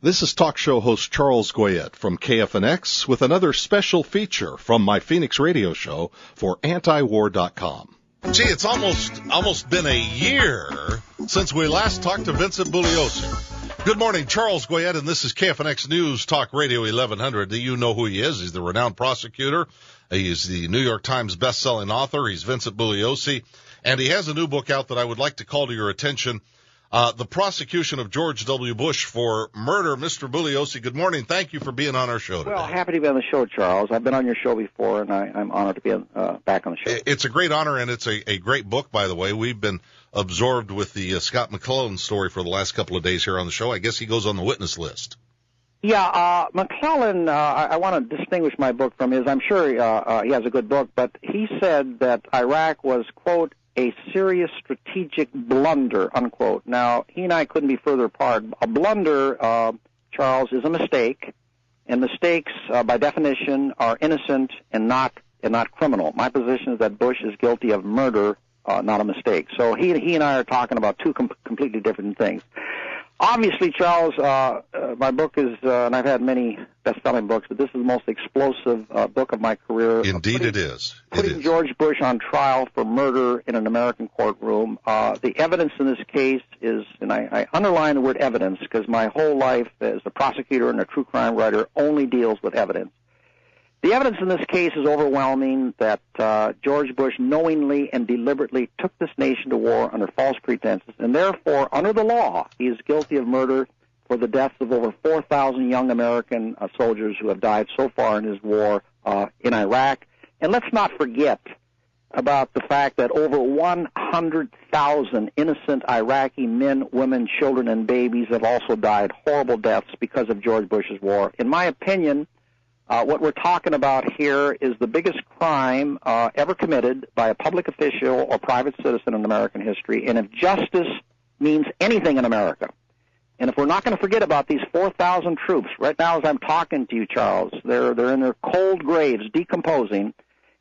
This is talk show host Charles Goyette from KFNX with another special feature from my Phoenix radio show for AntiWar.com. Gee, it's almost been a year since we last talked to Vincent Bugliosi. Good morning, Charles Goyette, and this is KFNX News Talk Radio 1100. You know who he is. He's the renowned prosecutor. He's the New York Times bestselling author. He's Vincent Bugliosi, and he has a new book out that I would like to call to your attention. The Prosecution of George W. Bush for Murder. Mr. Bugliosi, good morning. Thank you for being on our show today. Well, happy to be on the show, Charles. I've been on your show before, and I'm honored to be back on the show. It's a great honor, and it's a great book, by the way. We've been absorbed with the Scott McClellan story for the last couple of days here on the show. I guess he goes on the witness list. Yeah, McClellan, I want to distinguish my book from his. I'm sure he has a good book, but he said that Iraq was, quote, a serious strategic blunder, unquote. Now, he and I couldn't be further apart. A blunder, Charles, is a mistake, and mistakes, by definition, are innocent and not criminal. My position is that Bush is guilty of murder, not a mistake. So he and I are talking about two completely different things. Obviously, Charles, my book is, and I've had many best-selling books, but this is the most explosive book of my career. Indeed it is. Putting George Bush on trial for murder in an American courtroom. The evidence in this case is, and I underline the word evidence because my whole life as a prosecutor and a true crime writer only deals with evidence. The evidence in this case is overwhelming that George Bush knowingly and deliberately took this nation to war under false pretenses, and therefore, under the law, he is guilty of murder for the deaths of over 4,000 young American soldiers who have died so far in his war in Iraq. And let's not forget about the fact that over 100,000 innocent Iraqi men, women, children, and babies have also died horrible deaths because of George Bush's war. In my opinion, what we're talking about here is the biggest crime ever committed by a public official or private citizen in American history. And if justice means anything in America, and if we're not going to forget about these 4,000 troops, right now as I'm talking to you, Charles, they're in their cold graves decomposing.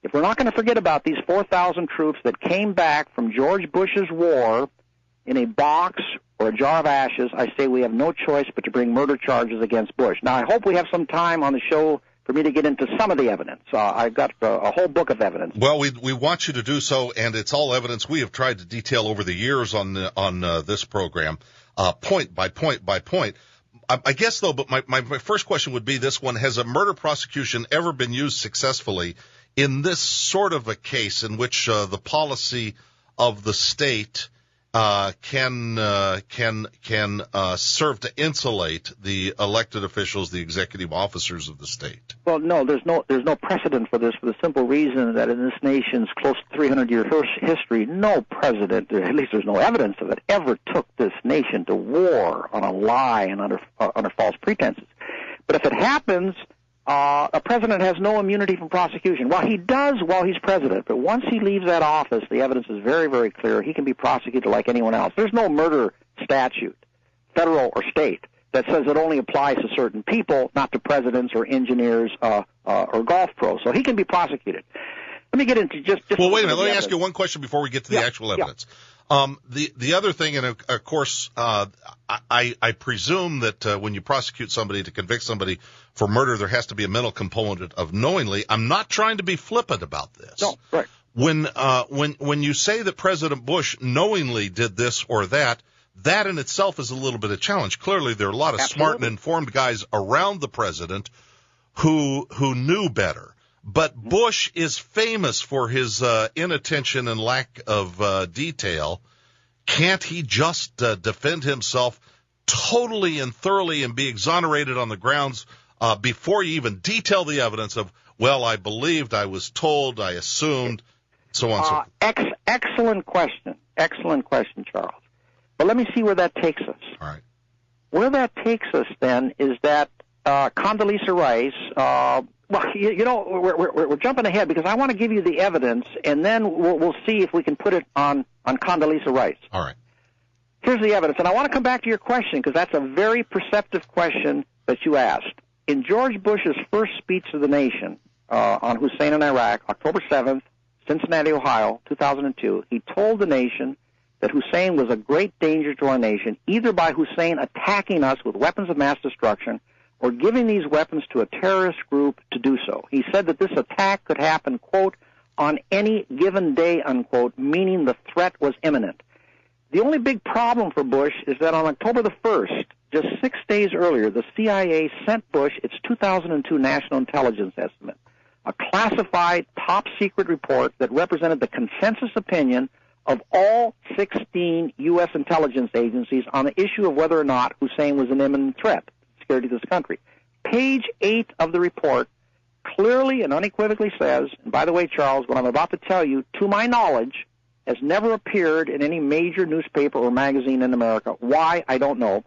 If we're not going to forget about these 4,000 troops that came back from George Bush's war in a box or a jar of ashes, I say we have no choice but to bring murder charges against Bush. Now, I hope we have some time on the show for me to get into some of the evidence. I've got a whole book of evidence. Well, we want you to do so, and it's all evidence we have tried to detail over the years on this program, point by point by point. I guess, though, but my first question would be this one. Has a murder prosecution ever been used successfully in this sort of a case in which the policy of the state can serve to insulate the elected officials, the executive officers of the state? Well, no, there's no precedent for this for the simple reason that in this nation's close to 300-year history, no president, or at least there's no evidence of it, ever took this nation to war on a lie and under false pretenses. But if it happens, a president has no immunity from prosecution. Well, he does while he's president, but once he leaves that office, the evidence is very, very clear. He can be prosecuted like anyone else. There's no murder statute, federal or state, that says it only applies to certain people, not to presidents or engineers or golf pros. So he can be prosecuted. Let me get into just well, wait a minute. Let me ask you one question before we get to the actual evidence. Yeah. The other thing, and of course, I presume that when you prosecute somebody to convict somebody for murder, there has to be a mental component of knowingly. I'm not trying to be flippant about this. No, right. When you say that President Bush knowingly did this or that in itself is a little bit of a challenge. Clearly, there are a lot of smart and informed guys around the president who knew better. But Bush is famous for his inattention and lack of detail. Can't he just defend himself totally and thoroughly and be exonerated on the grounds before you even detail the evidence of, well, I believed, I was told, I assumed, so on and so forth? Excellent question. Excellent question, Charles. But let me see where that takes us. All right. Where that takes us, then, is that Condoleezza Rice, well, you know, we're jumping ahead because I want to give you the evidence, and then we'll see if we can put it on Condoleezza Rice. All right. Here's the evidence, and I want to come back to your question because that's a very perceptive question that you asked. In George Bush's first speech to the nation on Hussein in Iraq, October 7th, Cincinnati, Ohio, 2002, he told the nation that Hussein was a great danger to our nation, either by Hussein attacking us with weapons of mass destruction or giving these weapons to a terrorist group to do so. He said that this attack could happen, quote, on any given day, unquote, meaning the threat was imminent. The only big problem for Bush is that on October the 1st, just 6 days earlier, the CIA sent Bush its 2002 National Intelligence Estimate, a classified top-secret report that represented the consensus opinion of all 16 U.S. intelligence agencies on the issue of whether or not Hussein was an imminent threat to the security of this country. Page 8 of the report clearly and unequivocally says, and by the way, Charles, what I'm about to tell you, to my knowledge, has never appeared in any major newspaper or magazine in America. Why, I don't know.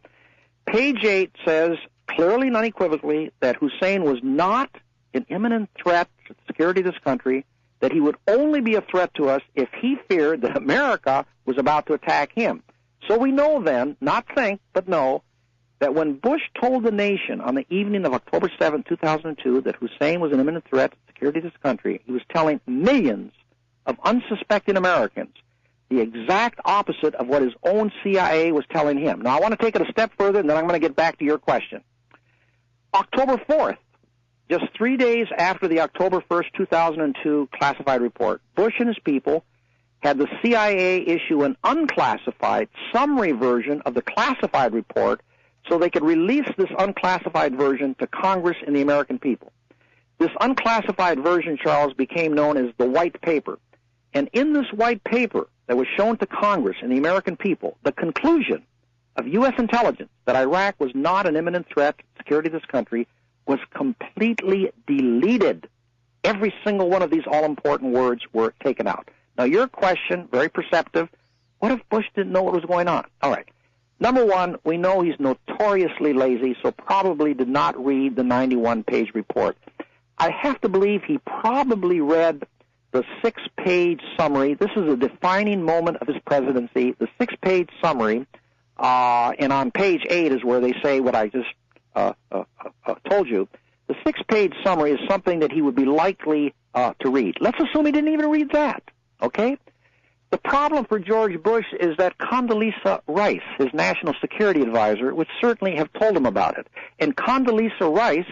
Page 8 says clearly and unequivocally that Hussein was not an imminent threat to the security of this country, that he would only be a threat to us if he feared that America was about to attack him. So we know then, not think, but know, that when Bush told the nation on the evening of October 7, 2002, that Hussein was an imminent threat to the security of this country, he was telling millions of unsuspecting Americans the exact opposite of what his own CIA was telling him. Now, I want to take it a step further, and then I'm going to get back to your question. October 4th, just 3 days after the October 1st, 2002 classified report, Bush and his people had the CIA issue an unclassified summary version of the classified report so they could release this unclassified version to Congress and the American people. This unclassified version, Charles, became known as the White Paper. And in this White Paper that was shown to Congress and the American people, the conclusion of U.S. intelligence that Iraq was not an imminent threat to the security of this country was completely deleted. Every single one of these all-important words were taken out. Now, your question, very perceptive, what if Bush didn't know what was going on? All right. Number one, we know he's notoriously lazy, so probably did not read the 91-page report. I have to believe he probably read the 6-page summary. This is a defining moment of his presidency, the 6-page summary, and on page 8 is where they say what I just told you. The 6-page summary is something that he would be likely to read. Let's assume he didn't even read that, okay? The problem for George Bush is that Condoleezza Rice, his national security advisor, would certainly have told him about it. And Condoleezza Rice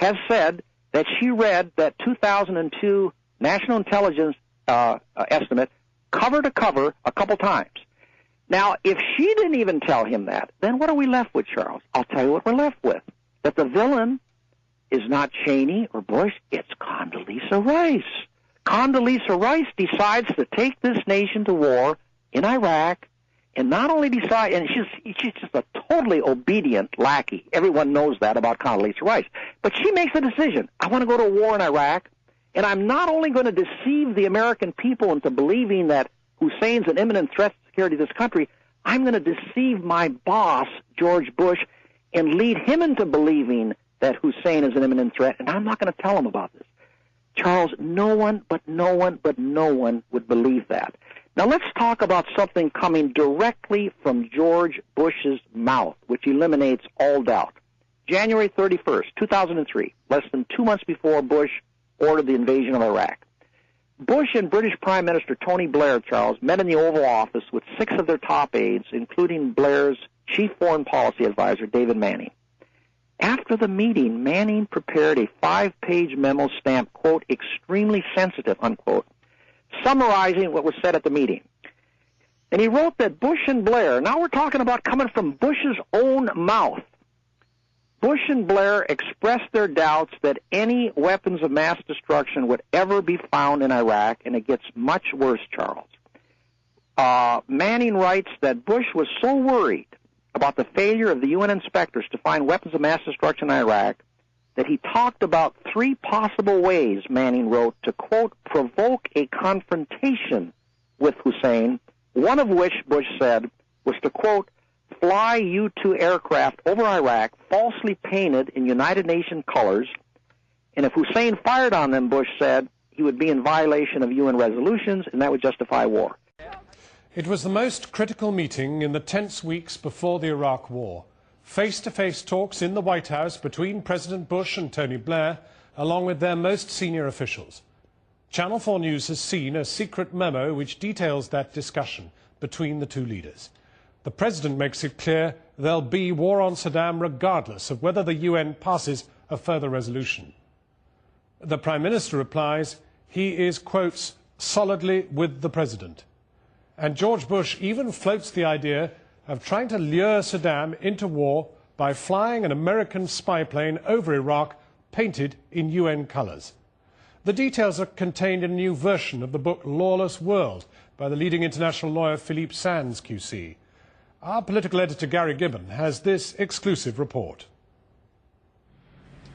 has said that she read that 2002 National Intelligence estimate cover to cover a couple times. Now, if she didn't even tell him that, then what are we left with, Charles? I'll tell you what we're left with. That the villain is not Cheney or Bush, it's Condoleezza Rice. Condoleezza Rice decides to take this nation to war in Iraq, and not only decide, and she's just a totally obedient lackey. Everyone knows that about Condoleezza Rice. But she makes a decision. I want to go to war in Iraq, and I'm not only going to deceive the American people into believing that Hussein's an imminent threat to the security of this country, I'm going to deceive my boss, George Bush, and lead him into believing that Hussein is an imminent threat, and I'm not going to tell him about this. Charles, no one would believe that. Now let's talk about something coming directly from George Bush's mouth, which eliminates all doubt. January 31st, 2003, less than 2 months before Bush ordered the invasion of Iraq. Bush and British Prime Minister Tony Blair, Charles, met in the Oval Office with 6 of their top aides, including Blair's chief foreign policy advisor, David Manning. After the meeting, Manning prepared a 5-page memo stamped, quote, extremely sensitive, unquote, summarizing what was said at the meeting. And he wrote that Bush and Blair, now we're talking about coming from Bush's own mouth, Bush and Blair expressed their doubts that any weapons of mass destruction would ever be found in Iraq, and it gets much worse, Charles. Manning writes that Bush was so worried about the failure of the UN inspectors to find weapons of mass destruction in Iraq that he talked about 3 possible ways, Manning wrote, to, quote, provoke a confrontation with Hussein, one of which, Bush said, was to, quote, fly U-2 aircraft over Iraq, falsely painted in United Nations colors, and if Hussein fired on them, Bush said, he would be in violation of UN resolutions, and that would justify war. It was the most critical meeting in the tense weeks before the Iraq War. Face-to-face talks in the White House between President Bush and Tony Blair, along with their most senior officials. Channel 4 News has seen a secret memo which details that discussion between the two leaders. The president makes it clear there'll be war on Saddam regardless of whether the UN passes a further resolution. The Prime Minister replies he is, quotes, solidly with the president. And George Bush even floats the idea of trying to lure Saddam into war by flying an American spy plane over Iraq painted in UN colours. The details are contained in a new version of the book Lawless World by the leading international lawyer Philippe Sands, QC. Our political editor Gary Gibbon has this exclusive report.